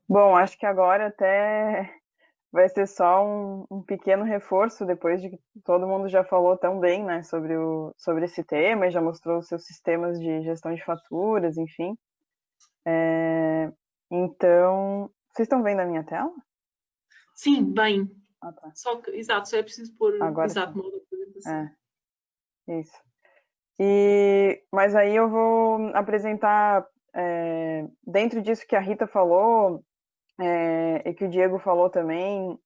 Bom, acho que agora até vai ser só um pequeno reforço depois de que todo mundo já falou tão bem, né, sobre esse tema e já mostrou os seus sistemas de gestão de faturas, enfim. Então, vocês estão vendo a minha tela? Sim, bem. Ah, tá. Só que, exato, só é preciso pôr, Agora exato, sim. modo de apresentação. É, isso. Mas aí eu vou apresentar, dentro disso que a Rita falou, e que o Diego falou também,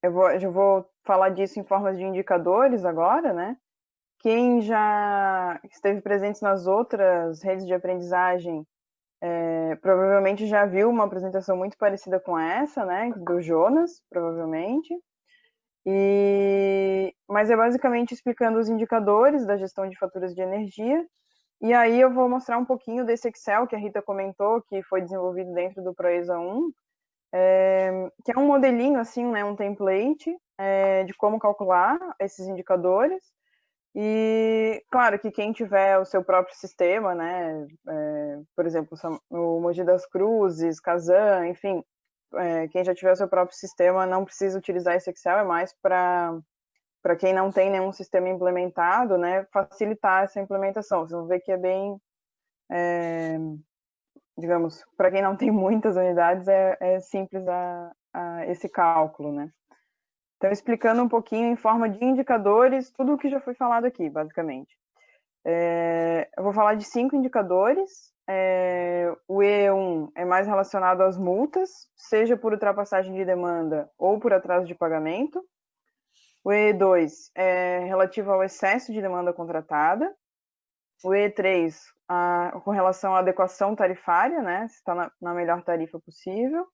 eu vou falar disso em formas de indicadores agora, né? Quem já esteve presente nas outras redes de aprendizagem provavelmente já viu uma apresentação muito parecida com essa, né? Do Jonas, provavelmente. Mas é basicamente explicando os indicadores da gestão de faturas de energia. E aí eu vou mostrar um pouquinho desse Excel que a Rita comentou, que foi desenvolvido dentro do Proeza 1, que é um modelinho, assim, né, um template de como calcular esses indicadores. E, claro, que quem tiver o seu próprio sistema, né, por exemplo, o Mogi das Cruzes, Kazan, enfim, quem já tiver o seu próprio sistema não precisa utilizar esse Excel, é mais para quem não tem nenhum sistema implementado, né, facilitar essa implementação. Vocês vão ver que é bem, digamos, para quem não tem muitas unidades, é simples esse cálculo, né. Então, explicando um pouquinho em forma de indicadores tudo o que já foi falado aqui, basicamente. Eu vou falar de 5 indicadores. O E1 é mais relacionado às multas, seja por ultrapassagem de demanda ou por atraso de pagamento. O E2 é relativo ao excesso de demanda contratada. O E3, com relação à adequação tarifária, né? Se está na melhor tarifa possível.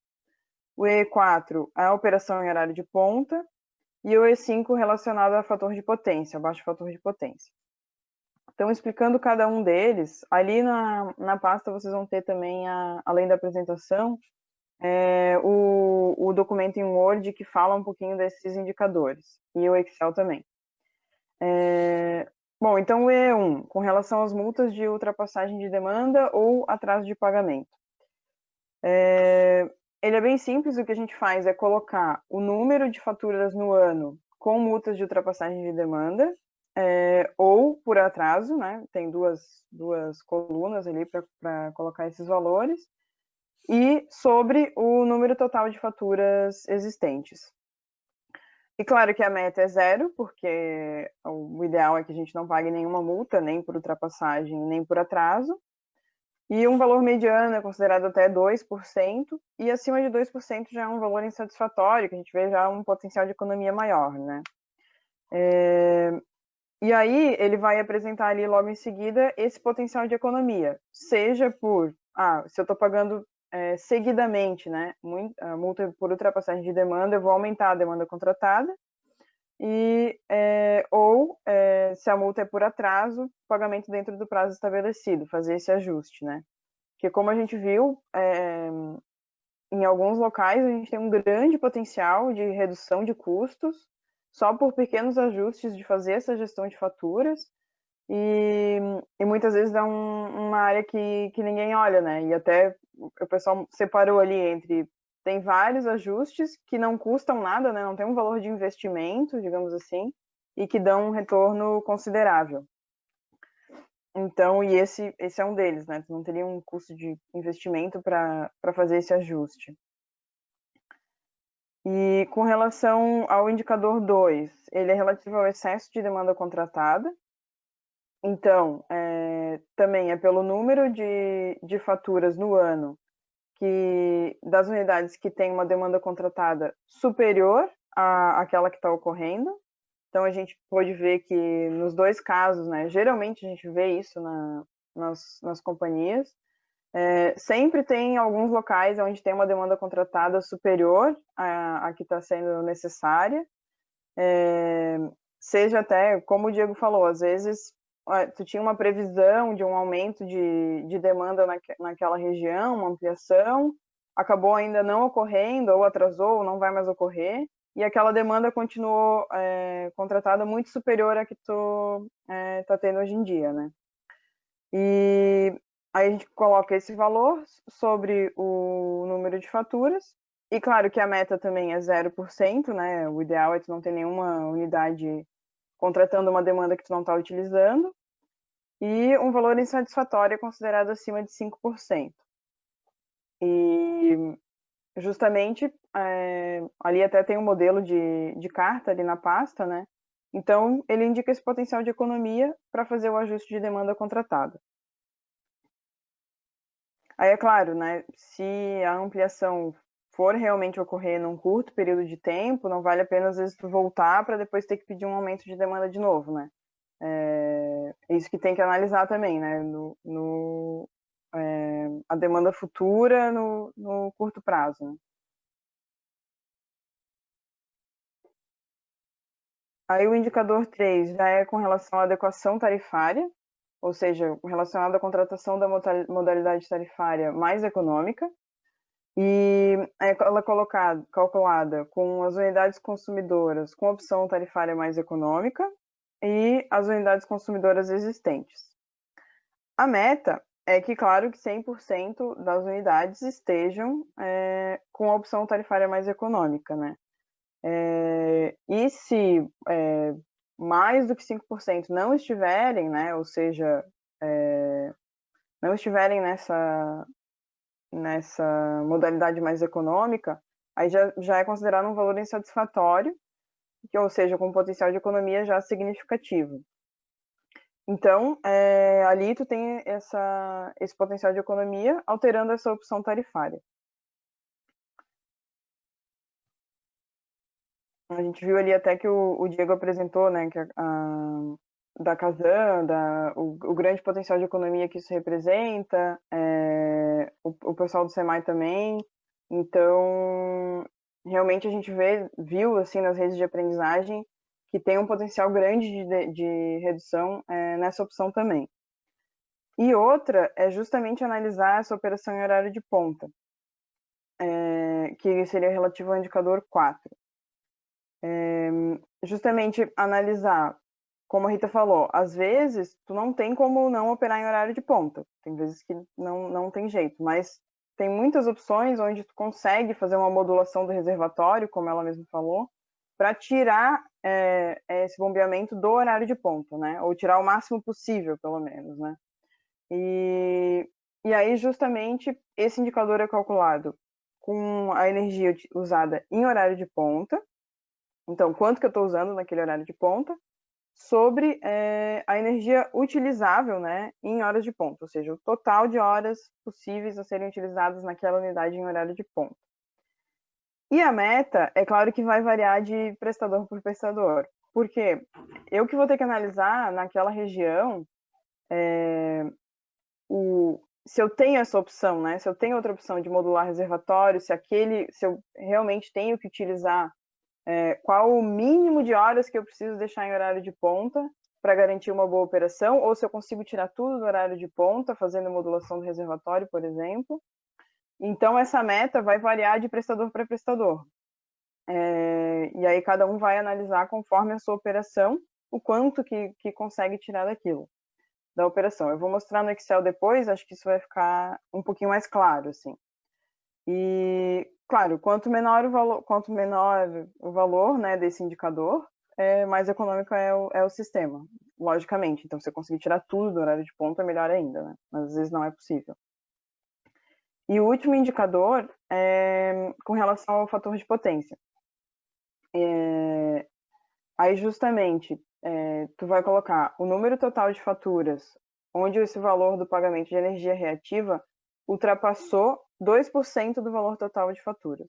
O E4, a operação em horário de ponta. E o E5 relacionado a fator de potência, baixo fator de potência. Então, explicando cada um deles, ali na pasta vocês vão ter também, além da apresentação, o documento em Word que fala um pouquinho desses indicadores, e o Excel também. Bom, então o E1, com relação às multas de ultrapassagem de demanda ou atraso de pagamento. Ele é bem simples, o que a gente faz é colocar o número de faturas no ano com multas de ultrapassagem de demanda, ou por atraso, né? Tem duas colunas ali para colocar esses valores, e sobre o número total de faturas existentes. E claro que a meta é zero, porque o ideal é que a gente não pague nenhuma multa, nem por ultrapassagem, nem por atraso. E um valor mediano é considerado até 2%, e acima de 2% já é um valor insatisfatório, que a gente vê já um potencial de economia maior, né? E aí ele vai apresentar ali logo em seguida esse potencial de economia, seja por, se eu estou pagando seguidamente, né, a multa por ultrapassagem de demanda, eu vou aumentar a demanda contratada, ou se a multa é por atraso, pagamento dentro do prazo estabelecido, fazer esse ajuste, né? Porque como a gente viu, em alguns locais a gente tem um grande potencial de redução de custos, só por pequenos ajustes de fazer essa gestão de faturas, e, e muitas vezes é uma área que ninguém olha, né? E até o pessoal separou ali entre. Tem vários ajustes que não custam nada, né? Não tem um valor de investimento, digamos assim, e que dão um retorno considerável. Então, e esse é um deles, né? Tu não teria um custo de investimento para fazer esse ajuste. E com relação ao indicador 2, ele é relativo ao excesso de demanda contratada. Então, também é pelo número de faturas no ano das unidades que têm uma demanda contratada superior àquela que está ocorrendo. Então, a gente pode ver que nos dois casos, né, geralmente a gente vê isso nas companhias, sempre tem alguns locais onde tem uma demanda contratada superior à que está sendo necessária, seja até, como o Diego falou, às vezes tu tinha uma previsão de um aumento de demanda naquela região, uma ampliação, acabou ainda não ocorrendo, ou atrasou, ou não vai mais ocorrer, e aquela demanda continuou contratada muito superior à que tu está tendo hoje em dia, né? E Aí a gente coloca esse valor sobre o número de faturas. E claro que a meta também é 0%, né? O ideal é tu não ter nenhuma unidade contratando uma demanda que tu não está utilizando. E um valor insatisfatório é considerado acima de 5%. E justamente ali até tem um modelo de carta ali na pasta, né? Então ele indica esse potencial de economia para fazer o ajuste de demanda contratada. Aí é claro, né? Se a ampliação for realmente ocorrer num curto período de tempo, não vale a pena às vezes tu voltar para depois ter que pedir um aumento de demanda de novo, né? É isso que tem que analisar também, né? A demanda futura no curto prazo. Né? Aí o indicador 3 já é com relação à adequação tarifária, ou seja, relacionado à contratação da modalidade tarifária mais econômica, e ela é calculada com as unidades consumidoras com opção tarifária mais econômica e as unidades consumidoras existentes. A meta é que, claro, que 100% das unidades estejam com a opção tarifária mais econômica, né? E se mais do que 5% não estiverem, né, ou seja, não estiverem nessa modalidade mais econômica, aí já é considerado um valor insatisfatório, que, ou seja, com potencial de economia já significativo. Então, ali tu tem esse potencial de economia alterando essa opção tarifária. A gente viu ali até que o Diego apresentou, né, que da Casan, o grande potencial de economia que isso representa, o pessoal do SEMAI também. Então, realmente a gente viu assim nas redes de aprendizagem que tem um potencial grande de redução nessa opção também. E outra é justamente analisar essa operação em horário de ponta, que seria relativo ao indicador 4. Justamente analisar, como a Rita falou, às vezes tu não tem como não operar em horário de ponta. Tem vezes que não tem jeito, mas tem muitas opções onde tu consegue fazer uma modulação do reservatório, como ela mesma falou, para tirar esse bombeamento do horário de ponta, né? Ou tirar o máximo possível, pelo menos, né? E aí, justamente, esse indicador é calculado com a energia usada em horário de ponta, então, quanto que eu estou usando naquele horário de ponta, sobre a energia utilizável, né, em horas de ponta, ou seja, o total de horas possíveis a serem utilizadas naquela unidade em horário de ponta. E a meta, é claro que vai variar de prestador por prestador, porque eu que vou ter que analisar naquela região se eu tenho essa opção, né, se eu tenho outra opção de modular reservatório, se eu realmente tenho que utilizar qual o mínimo de horas que eu preciso deixar em horário de ponta para garantir uma boa operação, ou se eu consigo tirar tudo do horário de ponta, fazendo modulação do reservatório, por exemplo. Então, essa meta vai variar de prestador para prestador. E aí, cada um vai analisar conforme a sua operação, o quanto que consegue tirar daquilo, da operação. Eu vou mostrar no Excel depois, acho que isso vai ficar um pouquinho mais claro, assim. E, claro, quanto menor o valor, né, desse indicador, mais econômico é o sistema, logicamente. Então, se você conseguir tirar tudo do horário de ponta, é melhor ainda, né? Mas às vezes não é possível. E o último indicador é com relação ao fator de potência. Aí, justamente, tu vai colocar o número total de faturas, onde esse valor do pagamento de energia reativa ultrapassou 2% do valor total de faturas.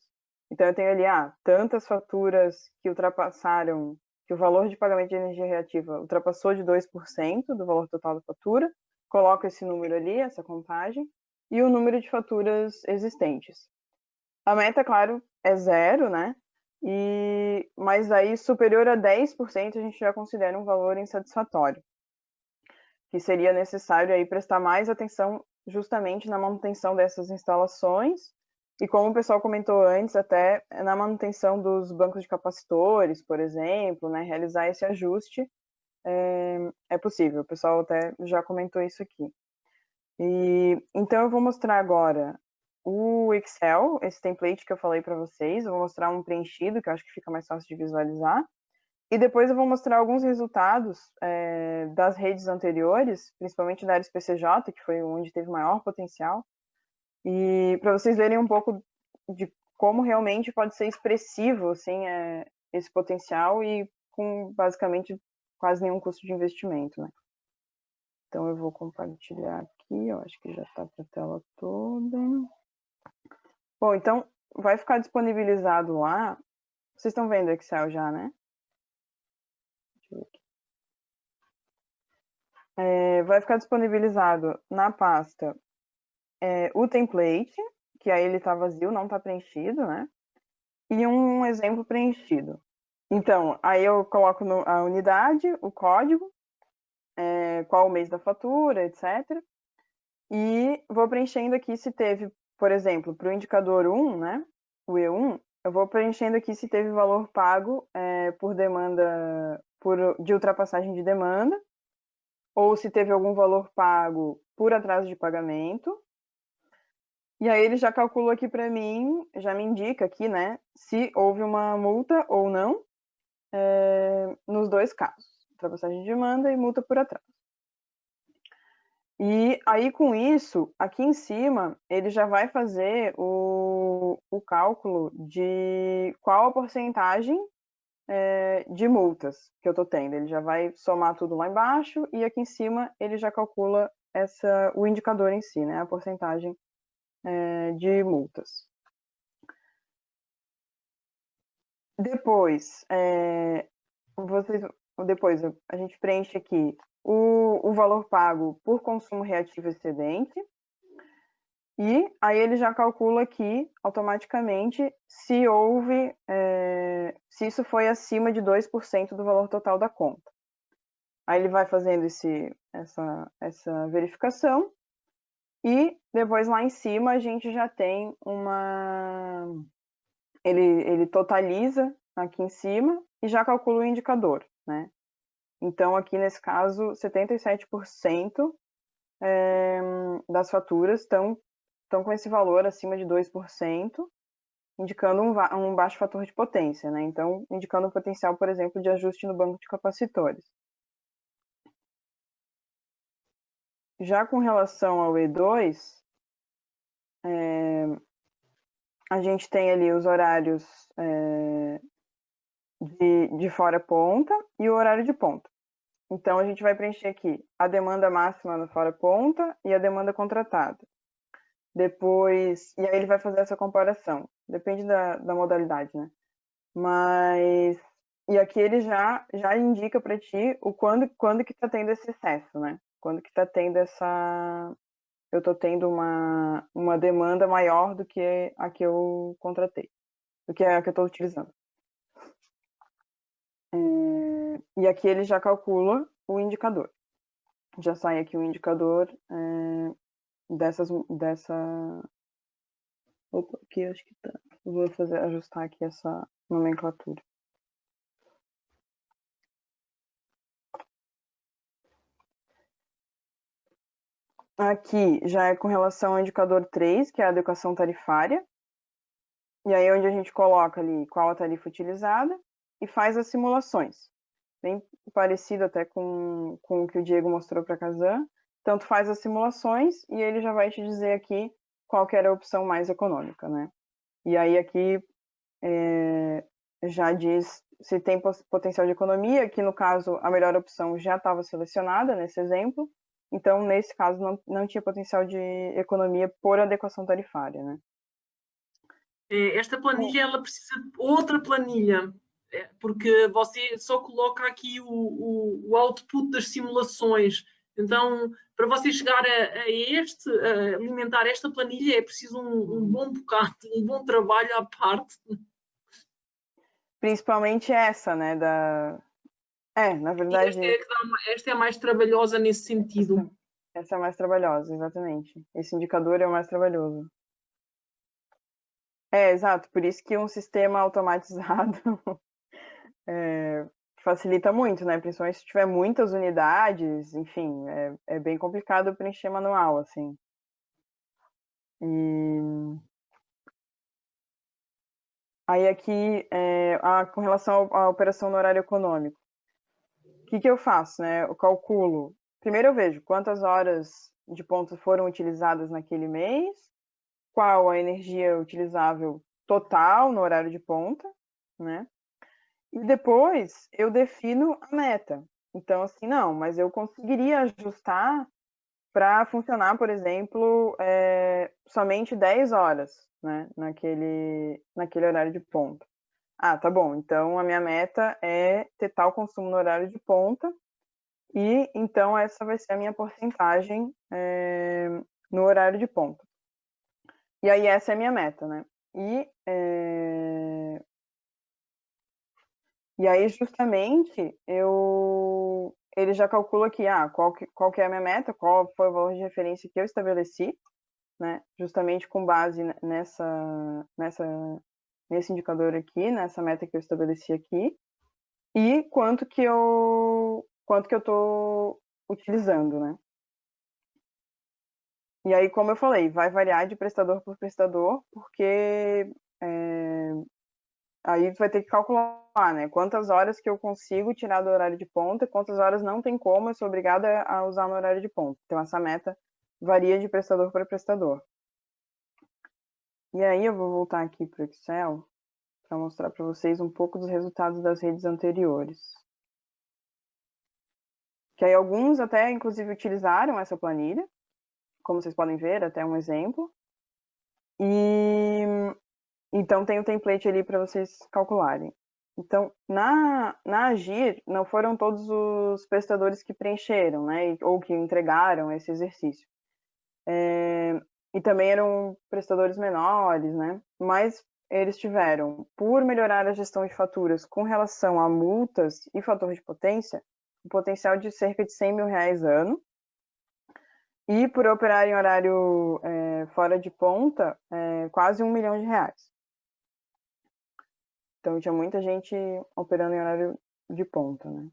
Então, eu tenho ali, tantas faturas que ultrapassaram, que o valor de pagamento de energia reativa ultrapassou de 2% do valor total da fatura, coloco esse número ali, essa contagem, e o número de faturas existentes. A meta, claro, é 0, né? Mas aí superior a 10% a gente já considera um valor insatisfatório, que seria necessário aí prestar mais atenção justamente na manutenção dessas instalações e, como o pessoal comentou antes, até na manutenção dos bancos de capacitores, por exemplo, né? Realizar esse ajuste é possível. O pessoal até já comentou isso aqui. Então eu vou mostrar agora o Excel, esse template que eu falei para vocês. Eu vou mostrar um preenchido, que eu acho que fica mais fácil de visualizar. E depois eu vou mostrar alguns resultados das redes anteriores, principalmente da área PCJ, que foi onde teve maior potencial. E para vocês verem um pouco de como realmente pode ser expressivo assim, esse potencial e com basicamente quase nenhum custo de investimento, né? Então eu vou compartilhar aqui, eu acho que já está para a tela toda. Bom, então vai ficar disponibilizado lá. Vocês estão vendo o Excel já, né? Deixa eu ver aqui. Vai ficar disponibilizado na pasta o template, que aí ele está vazio, não está preenchido, né? E um exemplo preenchido. Então, aí eu coloco a unidade, o código, qual o mês da fatura, etc. E vou preenchendo aqui se teve, por exemplo, para o indicador 1, né, o E1, eu vou preenchendo aqui se teve valor pago por demanda, de ultrapassagem de demanda, ou se teve algum valor pago por atraso de pagamento. E aí ele já calcula aqui para mim, já me indica aqui, né, se houve uma multa ou não, nos dois casos, ultrapassagem de demanda e multa por atraso. E aí, com isso, aqui em cima, ele já vai fazer o cálculo de qual a porcentagem de multas que eu estou tendo. Ele já vai somar tudo lá embaixo e aqui em cima ele já calcula o indicador em si, né? A porcentagem de multas. Depois, depois a gente preenche aqui o valor pago por consumo reativo excedente. E aí ele já calcula aqui automaticamente se houve, se isso foi acima de 2% do valor total da conta. Aí ele vai fazendo essa verificação e depois lá em cima a gente já tem ele totaliza aqui em cima e já calcula o indicador, né? Então aqui nesse caso 77% das faturas estão com esse valor acima de 2%, indicando um baixo fator de potência, né? Então, indicando um potencial, por exemplo, de ajuste no banco de capacitores. Já com relação ao E2, a gente tem ali os horários de fora ponta e o horário de ponta. Então, a gente vai preencher aqui a demanda máxima no fora ponta e a demanda contratada. Depois, e aí ele vai fazer essa comparação. Depende da modalidade, né? Mas, e aqui ele já indica para ti quando que tá tendo esse excesso, né? Quando que tá tendo eu tô tendo uma demanda maior do que a que eu contratei, do que a que eu tô utilizando. E aqui ele já calcula o indicador. Já sai aqui o indicador dessa... Opa, aqui acho que tá. Vou ajustar aqui essa nomenclatura. Aqui já é com relação ao indicador 3, que é a adequação tarifária. E aí é onde a gente coloca ali qual a tarifa utilizada e faz as simulações. Bem parecido até com o que o Diego mostrou para a Kazan. Tanto faz as simulações e ele já vai te dizer aqui qual que era a opção mais econômica, né? E aí aqui já diz se tem potencial de economia, que no caso a melhor opção já estava selecionada nesse exemplo. Então, nesse caso, não tinha potencial de economia por adequação tarifária, né? Esta planilha, ela precisa de outra planilha, porque você só coloca aqui o output das simulações. Então, para você chegar a alimentar esta planilha, é preciso um bom bocado, um bom trabalho à parte. Principalmente essa, né? Na verdade. Esta é a mais trabalhosa nesse sentido. Essa é a mais trabalhosa, exatamente. Esse indicador é o mais trabalhoso. Exato. Por isso que um sistema automatizado facilita muito, né? Principalmente se tiver muitas unidades, enfim, é bem complicado preencher manual, assim. E aí aqui, com relação à operação no horário econômico, o que eu faço, né? Eu calculo. Primeiro eu vejo quantas horas de ponta foram utilizadas naquele mês, qual a energia utilizável total no horário de ponta, né? E depois eu defino a meta. Então, assim, não, mas eu conseguiria ajustar para funcionar, por exemplo, somente 10 horas, né? Naquele horário de ponta. Ah, tá bom. Então, a minha meta é ter tal consumo no horário de ponta e, então, essa vai ser a minha porcentagem no horário de ponta. E aí, essa é a minha meta, né? E aí, justamente, ele já calcula aqui, qual que é a minha meta, qual foi o valor de referência que eu estabeleci, né? Justamente com base nesse indicador aqui, nessa meta que eu estabeleci aqui, e quanto que eu estou utilizando, né? E aí, como eu falei, vai variar de prestador por prestador, porque aí vai ter que calcular, né? Quantas horas que eu consigo tirar do horário de ponta, quantas horas não tem como, eu sou obrigada a usar no horário de ponta. Então, essa meta varia de prestador para prestador. E aí, eu vou voltar aqui para o Excel para mostrar para vocês um pouco dos resultados das redes anteriores. Que aí alguns até, inclusive, utilizaram essa planilha, como vocês podem ver, até um exemplo. E então tem o template ali para vocês calcularem. Então, na Agir, não foram todos os prestadores que preencheram, né, ou que entregaram esse exercício. E também eram prestadores menores, né, mas eles tiveram, por melhorar a gestão de faturas com relação a multas e fator de potência, um potencial de cerca de R$100 mil ano, e por operar em horário fora de ponta, quase R$1 milhão. Então tinha muita gente operando em horário de ponta, né?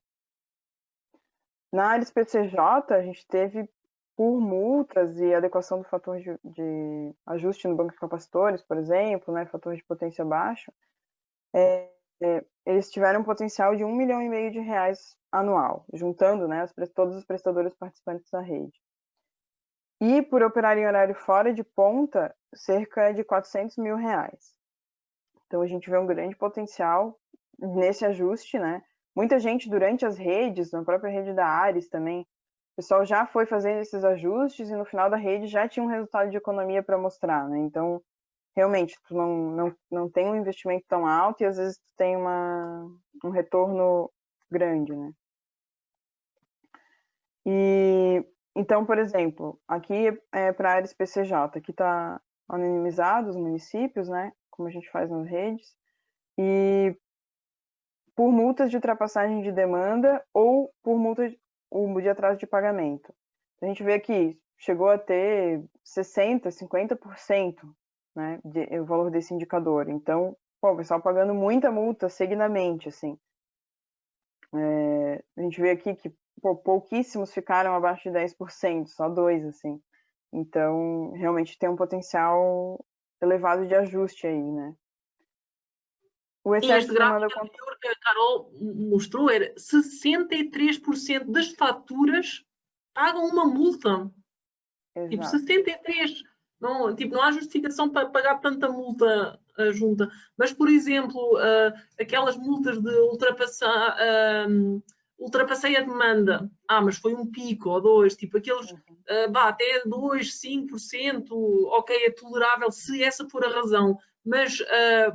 Na Ares PCJ, a gente teve, por multas e adequação do fator de ajuste no banco de capacitores, por exemplo, né, fator de potência baixo, eles tiveram um potencial de R$1,5 milhão anual, juntando, né, todos os prestadores participantes da rede. E por operar em horário fora de ponta, cerca de R$400 mil. Então a gente vê um grande potencial nesse ajuste, né? Muita gente durante as redes, na própria rede da Ares também, o pessoal já foi fazendo esses ajustes e no final da rede já tinha um resultado de economia para mostrar, né? Então, realmente, tu não tem um investimento tão alto e às vezes tu tem um retorno grande, né? E então, por exemplo, aqui para a Ares PCJ, aqui está anonimizado os municípios, né? Como a gente faz nas redes. E por multas de ultrapassagem de demanda ou por multa de atraso de pagamento. A gente vê aqui, chegou a ter 60%, 50%, né, o valor desse indicador. Então, o pessoal pagando muita multa seguidamente, assim. A gente vê aqui que pouquíssimos ficaram abaixo de 10%, só 2%, assim. Então, realmente tem um potencial elevado de ajuste aí, né? O excesso Este de demanda gráfico anterior que a Carol mostrou era 63% das faturas pagam uma multa. Exato. Tipo, 63%. Não, tipo, não há justificação para pagar tanta multa junta. Mas, por exemplo, aquelas multas de ultrapassei a demanda. Mas foi um pico ou dois. Tipo, aqueles, até 2%, 5%, ok, é tolerável se essa for a razão. Mas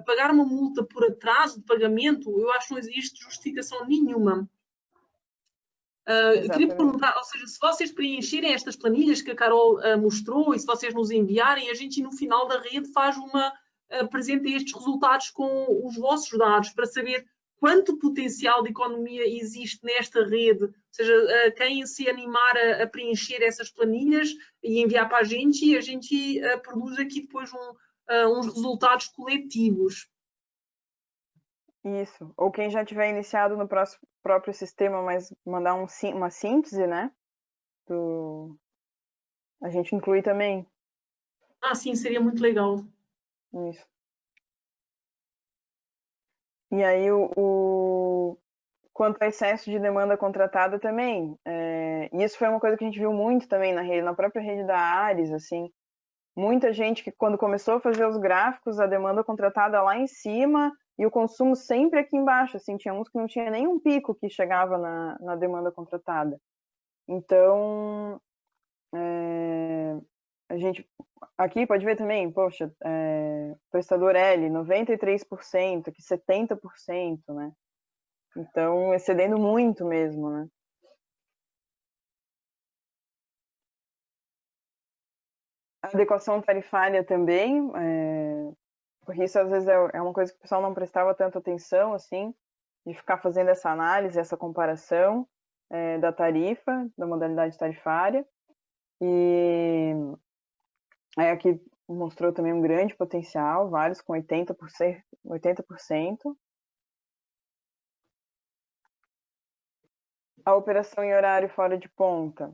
pagar uma multa por atraso de pagamento, eu acho que não existe justificação nenhuma. Queria perguntar, ou seja, se vocês preencherem estas planilhas que a Carol mostrou e se vocês nos enviarem, a gente no final da rede faz apresenta estes resultados com os vossos dados para saber quanto potencial de economia existe nesta rede. Ou seja, quem se animar a preencher essas planilhas e enviar para a gente, e a gente produz aqui depois uns resultados coletivos. Isso. Ou quem já tiver iniciado no próprio sistema, mas mandar uma síntese, né? A gente inclui também. Ah, sim, seria muito legal. Isso. E aí, quanto ao excesso de demanda contratada também, isso foi uma coisa que a gente viu muito também na própria rede da Ares, assim, muita gente que quando começou a fazer os gráficos, a demanda contratada lá em cima e o consumo sempre aqui embaixo, assim, tinha uns que não tinha nem um pico que chegava na demanda contratada. Então, a gente aqui pode ver também, poxa, prestador L, 93%, aqui 70%, né? Então, excedendo muito mesmo, né? A adequação tarifária também, porque isso às vezes é uma coisa que o pessoal não prestava tanta atenção, assim, de ficar fazendo essa análise, essa comparação da tarifa, da modalidade tarifária. E aí aqui mostrou também um grande potencial, vários com 80%, 80%. A operação em horário fora de ponta.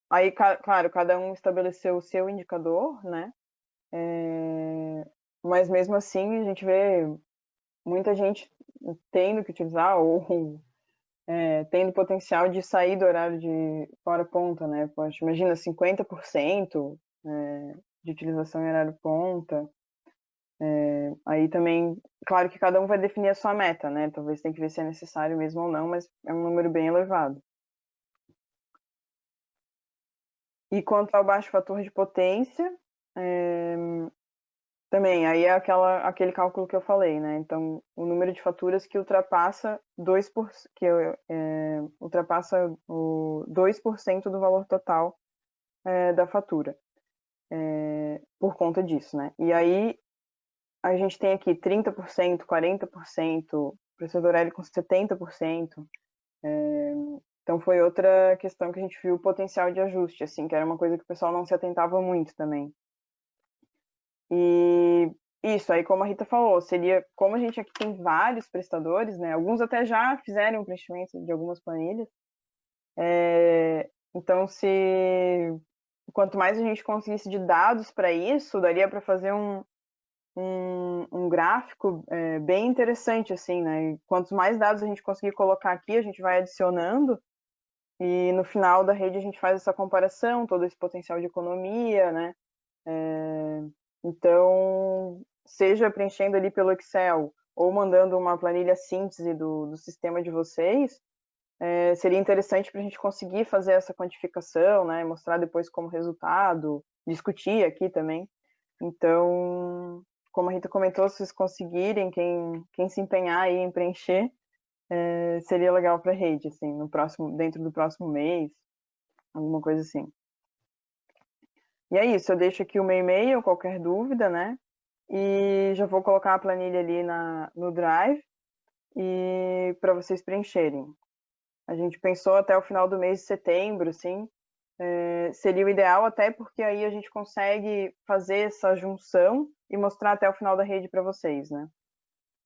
Aí, claro, cada um estabeleceu o seu indicador, né? Mas mesmo assim, a gente vê muita gente tendo que utilizar ou tendo potencial de sair do horário de fora ponta, né? Poxa, imagina 50% de utilização em horário ponta. Aí também, claro que cada um vai definir a sua meta, né? Talvez tenha que ver se é necessário mesmo ou não, mas é um número bem elevado. E quanto ao baixo fator de potência, também, aí é aquele cálculo que eu falei, né? Então, o número de faturas que ultrapassa 2%, ultrapassa o 2% do valor total da fatura, por conta disso, né? E aí, a gente tem aqui 30%, 40%, prestador L com 70%. Então, foi outra questão que a gente viu o potencial de ajuste, assim, que era uma coisa que o pessoal não se atentava muito também. E isso, aí como a Rita falou, seria, como a gente aqui tem vários prestadores, né? Alguns até já fizeram o preenchimento de algumas planilhas. Então, quanto mais a gente conseguisse de dados para isso, daria para fazer um gráfico bem interessante, assim, né? E quantos mais dados a gente conseguir colocar aqui, a gente vai adicionando e no final da rede a gente faz essa comparação, todo esse potencial de economia, né? Então, seja preenchendo ali pelo Excel ou mandando uma planilha síntese do sistema de vocês, seria interessante para a gente conseguir fazer essa quantificação, né? Mostrar depois como resultado, discutir aqui também. Então, como a Rita comentou, se vocês conseguirem, quem se empenhar aí em preencher, seria legal para a rede, assim, dentro do próximo mês, alguma coisa assim. E é isso, eu deixo aqui o meu e-mail, qualquer dúvida, né? E já vou colocar a planilha ali no Drive e para vocês preencherem. A gente pensou até o final do mês de setembro, assim, seria o ideal até porque aí a gente consegue fazer essa junção e mostrar até o final da rede para vocês, né?